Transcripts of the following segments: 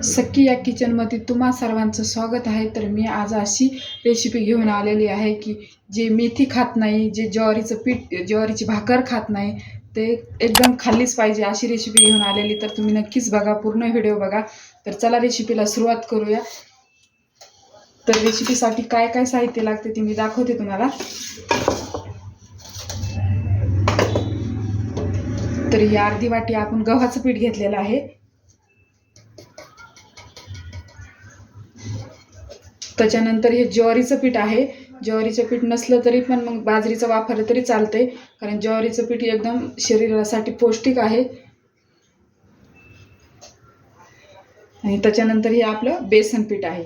सखी या किचनमध्ये तुम्हा सर्वांचं स्वागत आहे। तर मी आज अशी रेसिपी घेऊन आलेली आहे की जे मेथी खात नाही, जे ज्वारीचं पीठ ज्वारीची भाकर खात नाही, ते एकदम खाल्लीच पाहिजे अशी रेसिपी घेऊन आलेली। तर तुम्ही नक्कीच बघा, पूर्ण व्हिडिओ बघा। तर चला रेसिपीला सुरुवात करूया। तर रेसिपीसाठी काय काय साहित्य लागते ते मी दाखवते तुम्हाला। तर ही अर्धी वाटी आपण गव्हाचं पीठ घेतलेलं आहे। त्याच्यानंतर हे ज्वारीचं पीठ आहे। ज्वारीचं पीठ नसलं तरी पण मग बाजरीचं वापरलं तरी चालतंय, कारण ज्वारीचं पीठ एकदम शरीरासाठी पौष्टिक आहे। आणि त्याच्यानंतर हे आपलं बेसन पीठ आहे।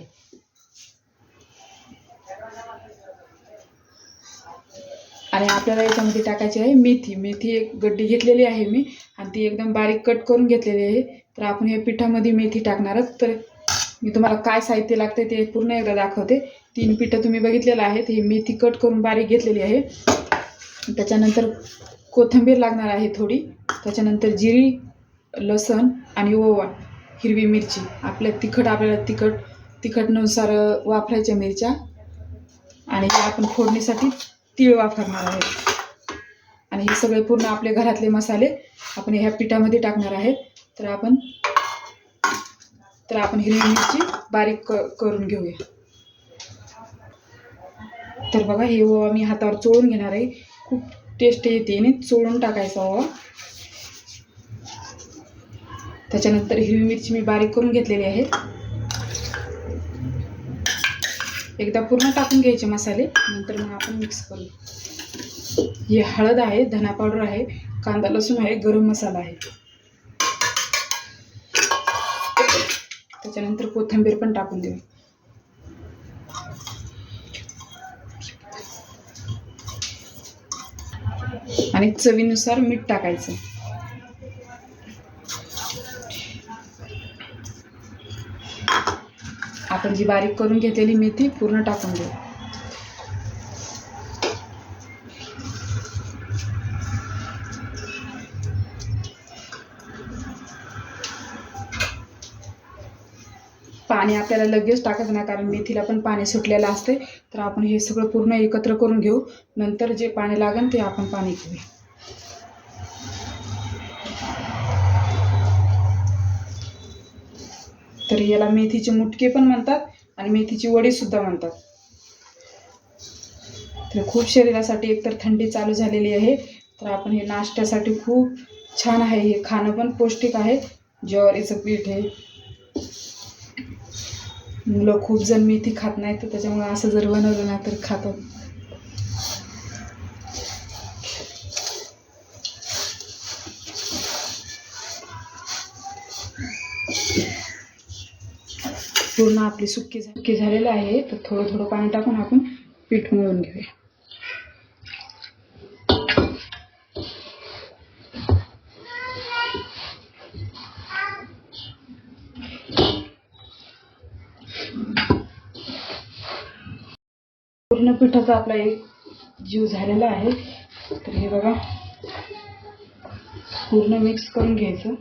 आणि आपल्याला याच्यामध्ये टाकायची आहे मेथी। मेथी एक गड्डी घेतलेली आहे मी, आणि ती एकदम बारीक कट करून घेतलेली आहे। तर आपण हे पिठामध्ये मेथी टाकणारच। तर मी तुम्हाला काय साहित्य लागते ते पूर्ण एकदा दाखवते। 3 पिठं तुम्ही बघितलेलं आहेत। ही मेथी कट करून बारीक घेतलेली आहे। त्याच्यानंतर कोथिंबीर लागणार आहे थोडी। त्याच्यानंतर जिरी, लसण आणि ओवा, हिरवी मिरची, आपल्याला तिखटनुसार वापरायच्या मिरच्या। आणि हे आपण फोडणीसाठी तीळ वापरणार आहे। आणि हे सगळे पूर्ण आपले घरातले मसाले आपण ह्या पिठामध्ये टाकणार आहेत। तर आपण हिरवी मिरची बारीक करून घेऊया। तर बघा, हे ओवा मी हातावर चोळून घेणार आहे। खूप टेस्ट येते आणि चोळून टाकायचा ओवा। त्याच्यानंतर हिरवी मिरची मी बारीक करून घेतलेली आहे। एकदा पूर्ण टाकून घ्यायचे मसाले, नंतर मग आपण मिक्स करू। हे हळद आहे, धना पावडर आहे, कांदा लसूण आहे, गरम मसाला आहे। त्याच्यानंतर कोथिंबीर पण टाकून देऊ। आणि चवीनुसार मीठ टाकायचं। आपण जी बारीक करून घेतलेली मेथी पूर्ण टाकून देऊ। पाणी आपल्याला लगेच टाकायचं नाही, कारण मेथीला पण पाणी सुटलेलं असते। तर आपण हे सगळं पूर्ण एकत्र करून घेऊ, नंतर जे पाणी लागेल ते आपण पाणी घेऊया। तर याला मेथीचे मुटके पण म्हणतात आणि मेथीची वडी सुद्धा म्हणतात। तर खूप शरीरासाठी एकतर थंडी चालू झालेली आहे, तर आपण हे नाश्त्यासाठी खूप छान आहे। हे खाणं पण पौष्टिक आहे। ज्वारीचं पीठ आहे। मुलं खूप जण मेथी खात नाहीत, तर त्याच्यामुळे असं जर बनवलं ना तर खातात। पूर्ण आपली सुक्की झालेलं आहे। तर थोडं थोडं पाणी टाकून आपण पीठ मळून घेऊया। पूर्ण पिठाचा आपला एक जीव झालेला आहे। तर हे बघा, पूर्ण मिक्स करून घ्यायचं।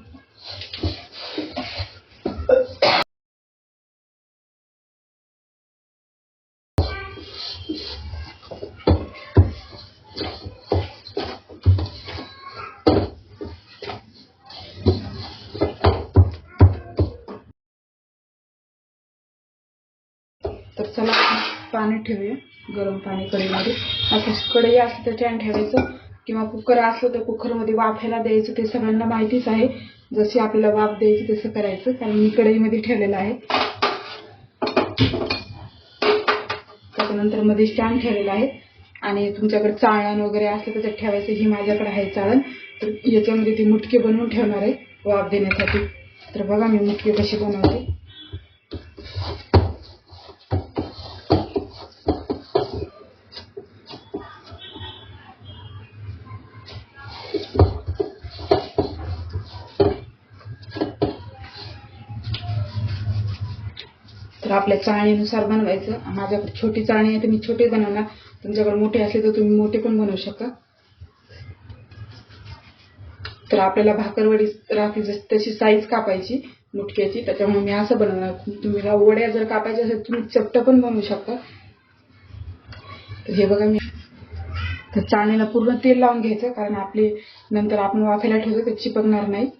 तर चला पाणी ठेवूया, गरम पाणी कढईमध्ये। आता कढई असली तर छान ठेवायचं, किंवा कुकर असलं तर कुकरमध्ये वाफायला द्यायचं। ते सगळ्यांना माहितीच आहे, जशी आपल्याला वाफ द्यायची तसं करायचं, कारण मी कढईमध्ये ठेवलेलं आहे। त्याच्यानंतर मध्ये स्टँड ठेवलेला आहे, आणि तुमच्याकडे चाळण वगैरे असलं तर त्याच्यात ठेवायचं। ही माझ्याकडे आहे चाळण, तर याच्यामध्ये ती मुटके बनवून ठेवणार आहे वाफ देण्यासाठी। तर बघा मी मुटके कशी बनवते। तर आपल्या चाळणीनुसार बनवायचं। माझ्याकडे छोटी चाळणी आहे तर मी छोटे बनवणार, तुमच्याकडे मोठे असले तर तुम्ही मोठे पण बनवू शकता। तर आपल्याला भाकरवडी राहते तशी साईज कापायची। मुटक्याची, त्याच्यामुळे मी असं बनवणार. तुम्ही वड्या जर कापायच्या असेल तुम्ही चपटं पण बनवू शकता. तर हे बघा मी तर चाळणीला पूर्ण तेल लावून घ्यायचं, कारण आपले नंतर आपण वाफायला ठेवतो ते चिपकणार नाही.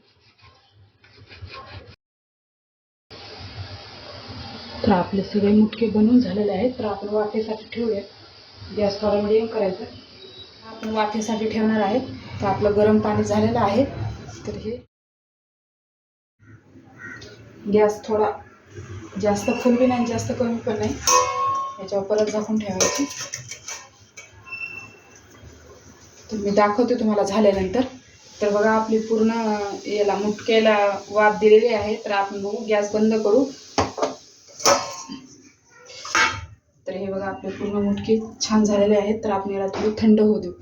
तर आपले सगळे मुटके बनवून झालेले आहेत. तर आपण वाफेसाठी ठेवूया. गॅस थोडा मिडियम करायचा. आपण वाफेसाठी ठेवणार आहे. तर आपलं गरम पाणी झालेलं आहे. तर हे गॅस थोडा जास्त फुल बी नाही जास्त कमी पण नाही, याच्यावर परत झाकून ठेवायची. तर मी दाखवते तुम्हाला झाल्यानंतर. तर बघा आपली पूर्ण याला मुटक्याला वाफ दिलेली आहे. तर आपण बघू, गॅस बंद करू. तर हे बघा आपले पूर्ण मुटके छान झालेले आहेत. तर आपण याला थोडी थंड होऊ देऊ.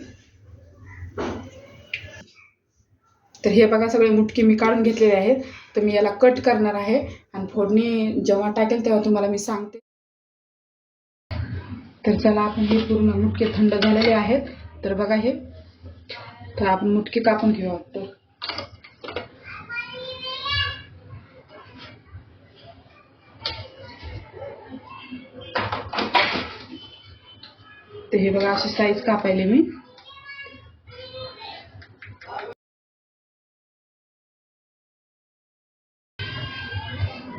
तर हे बघा सगळे मुटके मी काढून घेतलेले आहेत. तर मी याला कट करणार आहे आणि फोडणी जेव्हा टाकेल तेव्हा तुम्हाला मी सांगते. तर चला आपण हे पूर्ण मुटके थंड झालेले आहेत. तर बघा हे, तर आपण मुटके कापून घेऊ. तर हे बघा अशी साईज कापायले मी.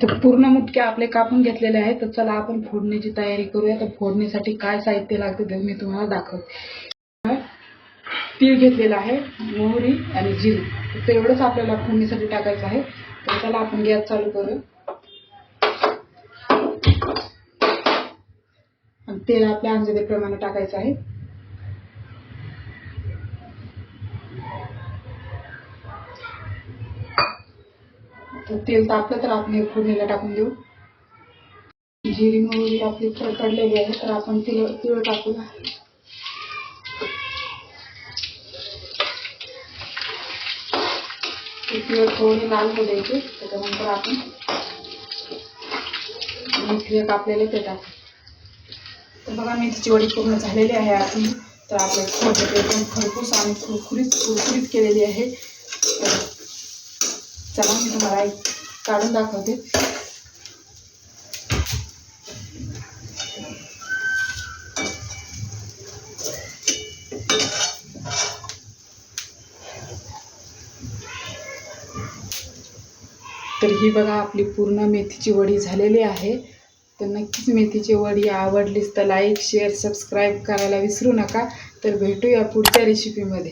तर पूर्ण मुटके आपले कापून घेतलेले आहेत. तर चला आपण फोडणीची तयारी करूया. तर फोडणीसाठी काय साहित्य लागते ते मी तुम्हाला दाखवते. तीळ घेतलेला आहे, मोहरी आणि जिरे. तर एवढंच आपल्याला फोडणीसाठी टाकायचं आहे. तर चला आपण गॅस चालू करूया. आणि तेल आपल्या अंदाजाप्रमाणे टाकायचं आहे. तर तेल तापलं तर आपण हे फोडणीला टाकून देऊ. जिरी मोहरी आपली तडलेली आहे. तर आपण तिळ टाकूया. तिळ थोडी लाल होऊ द्यायची. त्याच्यानंतर आपण मेथी कापलेले ते टाकू. तर बघा मेथीची वडी पूर्ण झालेली आहे आपली. तर आपल्या फोडणी एकदम खरपूस आणि कुरकुरीत केलेली आहे. तर चला मी तुम्हाला एक काढून दाखवते. तर ही बघा आपली पूर्ण मेथीची वडी झालेली आहे. तर नक्कीच मेथीची वडी आवडलीच तर लाईक शेअर सबस्क्राईब करायला विसरू नका. तर भेटूया पुढच्या रेसिपीमध्ये.